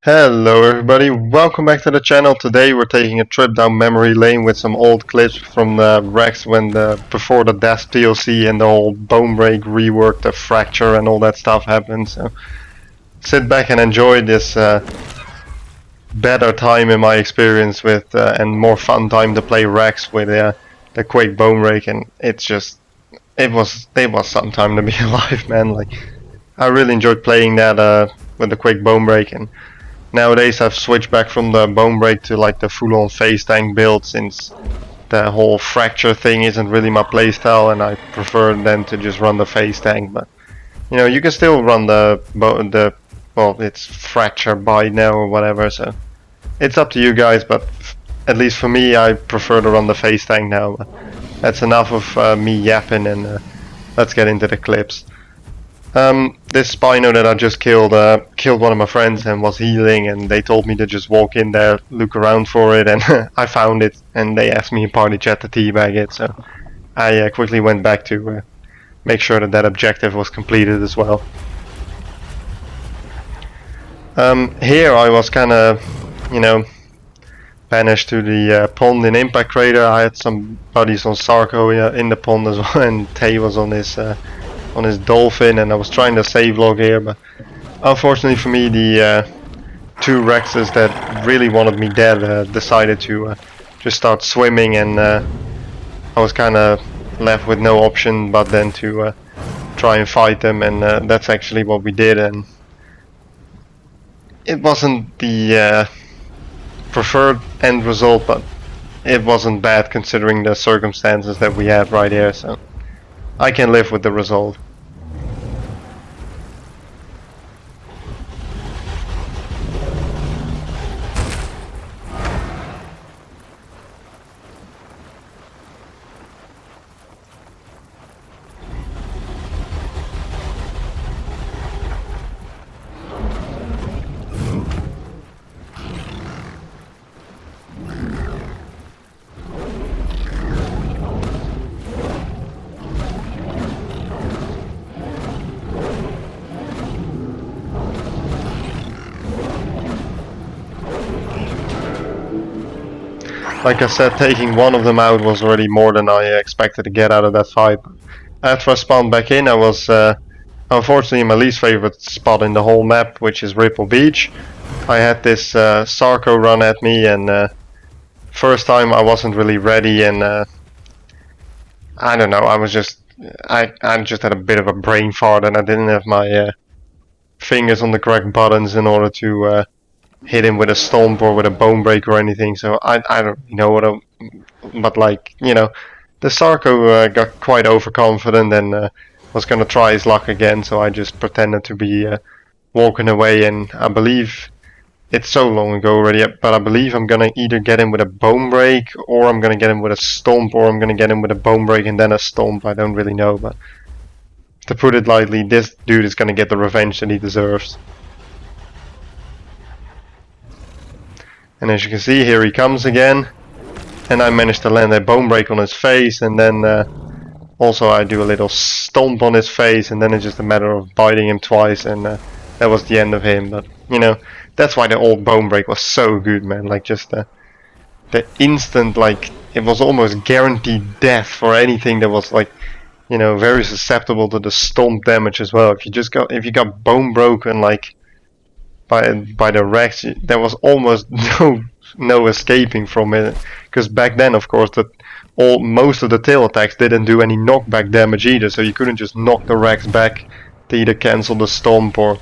Hello everybody, welcome back to the channel. Today we're taking a trip down memory lane with some old clips from the Rex before the Death DLC and the whole Bonebreak rework, the fracture and all that stuff happened. So sit back and enjoy this better time in my experience with and more fun time to play Rex with the Quake Bonebreak, and it was some time to be alive, man. Like I really enjoyed playing that with the Quake Bonebreak. And nowadays I've switched back from the Bonebreak to like the full-on face tank build, since the whole fracture thing isn't really my playstyle, and I prefer then to just run the face tank. But you can still run well, it's fracture by now or whatever, so it's up to you guys. But at least for me, I prefer to run the face tank now. But that's enough of me yapping, and let's get into the clips. This Spino that I just killed one of my friends and was healing, and they told me to just walk in there, look around for it, and I found it, and they asked me in party chat to teabag it, so I quickly went back to make sure that that objective was completed as well. Here I was kind of, banished to the pond in Impact Crater. I had some buddies on Sarko in the pond as well, and Tay was on his dolphin, and I was trying to save log here, but unfortunately for me, the two Rexes that really wanted me dead decided to just start swimming, and I was kind of left with no option but then to try and fight them, and that's actually what we did. And it wasn't the preferred end result, but it wasn't bad considering the circumstances that we had right here, so I can live with the result. Like I said, taking one of them out was already more than I expected to get out of that fight. After I spawned back in, I was unfortunately in my least favorite spot in the whole map, which is Ripple Beach. I had this Sarko run at me, and first time I wasn't really ready, and I don't know, I just had a bit of a brain fart, and I didn't have my fingers on the correct buttons in order to hit him with a stomp or with a bone break or anything. So I don't know but like, the Sarko got quite overconfident and was gonna try his luck again. So I just pretended to be walking away, and I believe it's so long ago already, but I believe I'm gonna either get him with a bone break, or I'm gonna get him with a stomp, or I'm gonna get him with a bone break and then a stomp. I don't really know, but to put it lightly, this dude is gonna get the revenge that he deserves. And as you can see, here he comes again, and I managed to land a bone break on his face, and then also I do a little stomp on his face, and then it's just a matter of biting him twice, and that was the end of him. But that's why the old bone break was so good, man. Like just the instant, like it was almost guaranteed death for anything that was like very susceptible to the stomp damage as well. If you got bone broken like by the Rex, there was almost no escaping from it, because back then, of course, most of the tail attacks didn't do any knockback damage either, so you couldn't just knock the Rex back to either cancel the stomp or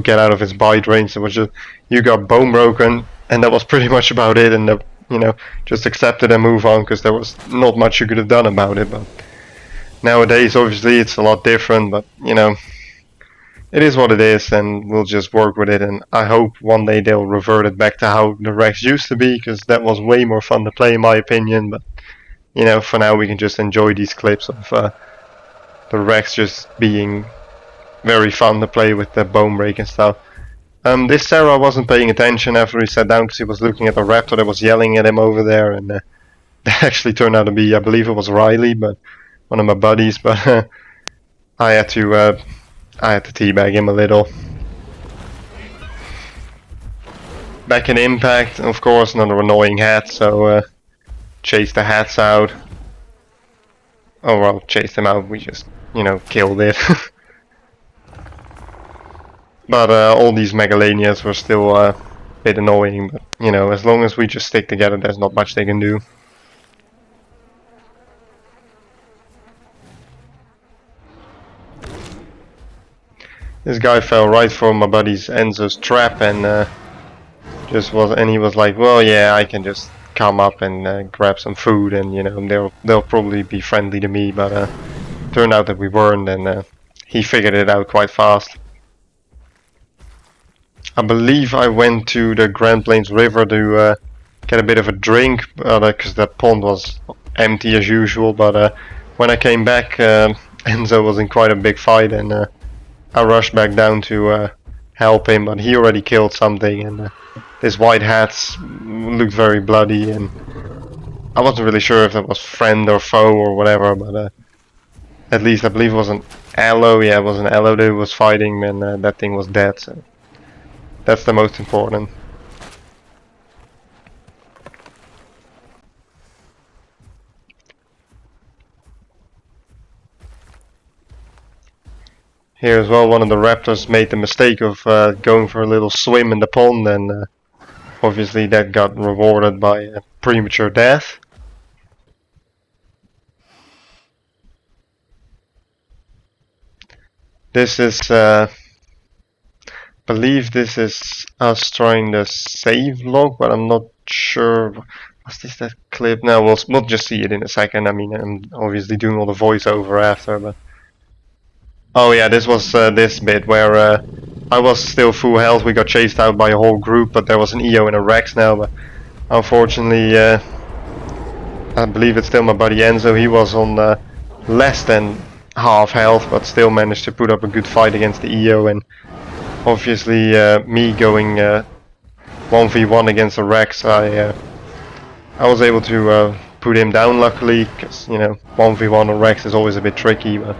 get out of his bite range. It was just you got bone broken, and that was pretty much about it, and just accept it and move on, because there was not much you could have done about it. But nowadays, obviously, it's a lot different, but it is what it is, and we'll just work with it. And I hope one day they'll revert it back to how the Rex used to be, because that was way more fun to play in my opinion. But for now we can just enjoy these clips of the Rex just being very fun to play with the bone break and stuff. This Sarah wasn't paying attention after he sat down, because he was looking at the raptor that was yelling at him over there, and that actually turned out to be, I believe it was Riley, but one of my buddies. But I had to teabag him a little. Back in Impact, of course, another annoying hat, so chase the hats out. Oh well, chase them out, we just, killed it. But all these Megalanias were still a bit annoying, but as long as we just stick together, there's not much they can do. This guy fell right for my buddy's Enzo's trap and he was like, well, yeah, I can just come up and grab some food and they'll probably be friendly to me, but turned out that we weren't, and he figured it out quite fast. I believe I went to the Grand Plains River to get a bit of a drink, because the pond was empty as usual, but when I came back, Enzo was in quite a big fight, and I rushed back down to help him, but he already killed something, and his white hats looked very bloody, and I wasn't really sure if that was friend or foe or whatever, but at least I believe it was an aloe. Yeah, it was an aloe that was fighting, and that thing was dead, so that's the most important. Here as well, one of the raptors made the mistake of going for a little swim in the pond, and obviously that got rewarded by a premature death. This is, believe this is us trying the save log, but I'm not sure. Was this that clip? No, we'll just see it in a second. I mean, I'm obviously doing all the voiceover after, but oh yeah, this was this bit where I was still full health. We got chased out by a whole group, but there was an EO and a Rex now. But unfortunately, I believe it's still my buddy Enzo. He was on less than half health, but still managed to put up a good fight against the EO. And obviously, me going 1v1 against a Rex, I was able to put him down luckily, because 1v1 on Rex is always a bit tricky. But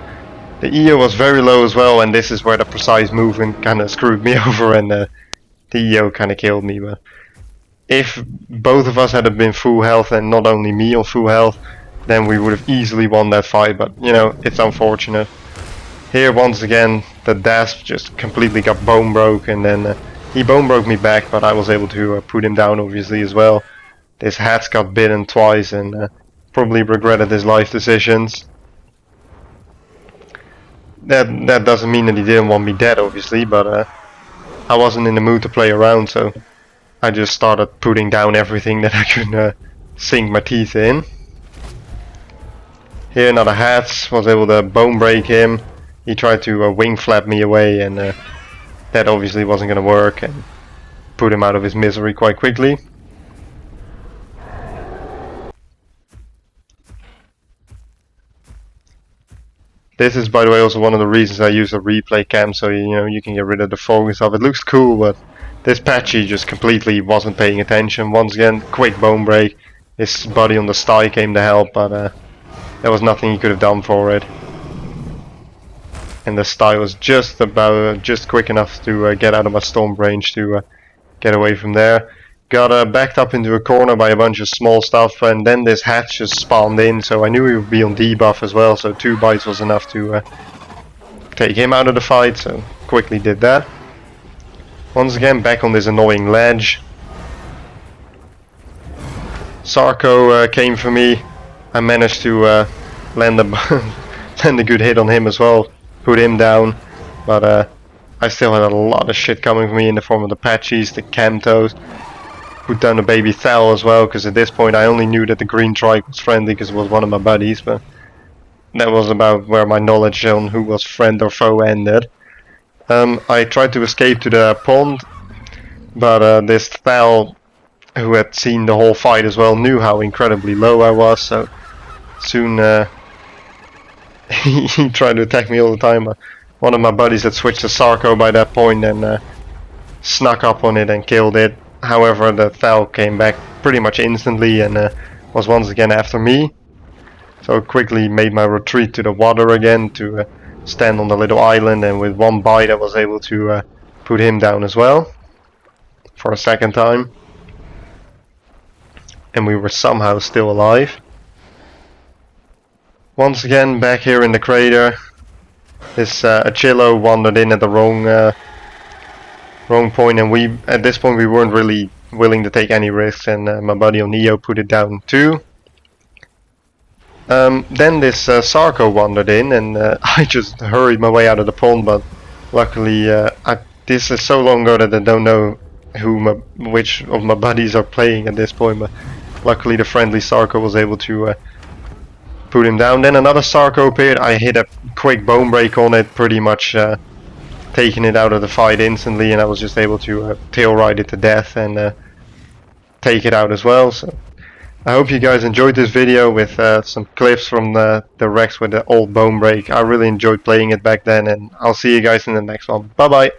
the EO was very low as well, and this is where the precise movement kind of screwed me over, and the EO kind of killed me. But if both of us had been full health and not only me on full health, then we would have easily won that fight. But it's unfortunate. Here once again, the Dasp just completely got bone broke, and then he bone broke me back, but I was able to put him down obviously as well. This Hats got bitten twice and probably regretted his life decisions. That doesn't mean that he didn't want me dead, obviously, but I wasn't in the mood to play around, so I just started putting down everything that I could sink my teeth in. Here another Hats, was able to bone break him. He tried to wing flap me away, and that obviously wasn't going to work, and put him out of his misery quite quickly. This is, by the way, also one of the reasons I use a replay cam, so you can get rid of the fog and stuff. It looks cool, but this Patchy just completely wasn't paying attention. Once again, quick bone break. His buddy on the sty came to help, but there was nothing he could have done for it. And the sty was just quick enough to get out of my storm range to get away from there. Got backed up into a corner by a bunch of small stuff, and then this hatch just spawned in, so I knew he would be on debuff as well, so 2 bites was enough to take him out of the fight, so quickly did that. Once again, back on this annoying ledge. Sarko came for me. I managed to land a good hit on him as well, put him down, but I still had a lot of shit coming for me in the form of the Patchies, the Cantos. Put down the baby Thal as well, because at this point I only knew that the green trike was friendly because it was one of my buddies, but that was about where my knowledge on who was friend or foe ended. I tried to escape to the pond, but this Thal, who had seen the whole fight as well, knew how incredibly low I was, so soon he tried to attack me all the time. One of my buddies had switched to Sarko by that point and snuck up on it and killed it. However, the Thal came back pretty much instantly and was once again after me. So I quickly made my retreat to the water again to stand on the little island, and with 1 bite I was able to put him down as well. for a second time. And we were somehow still alive. Once again, back here in the crater, this Achillo wandered in at the wrong point, and at this point we weren't really willing to take any risks, and my buddy O'Neo put it down too. Then this Sarco wandered in, and I just hurried my way out of the pond, but luckily this is so long ago that I don't know which of my buddies are playing at this point, but luckily the friendly Sarco was able to put him down. Then another Sarco appeared. I hit a quick Bonebreak on it, pretty much taking it out of the fight instantly, and I was just able to tail ride it to death and take it out as well. So I hope you guys enjoyed this video with some clips from the wrecks with the old Bonebreak. I really enjoyed playing it back then, and I'll see you guys in the next one. Bye bye!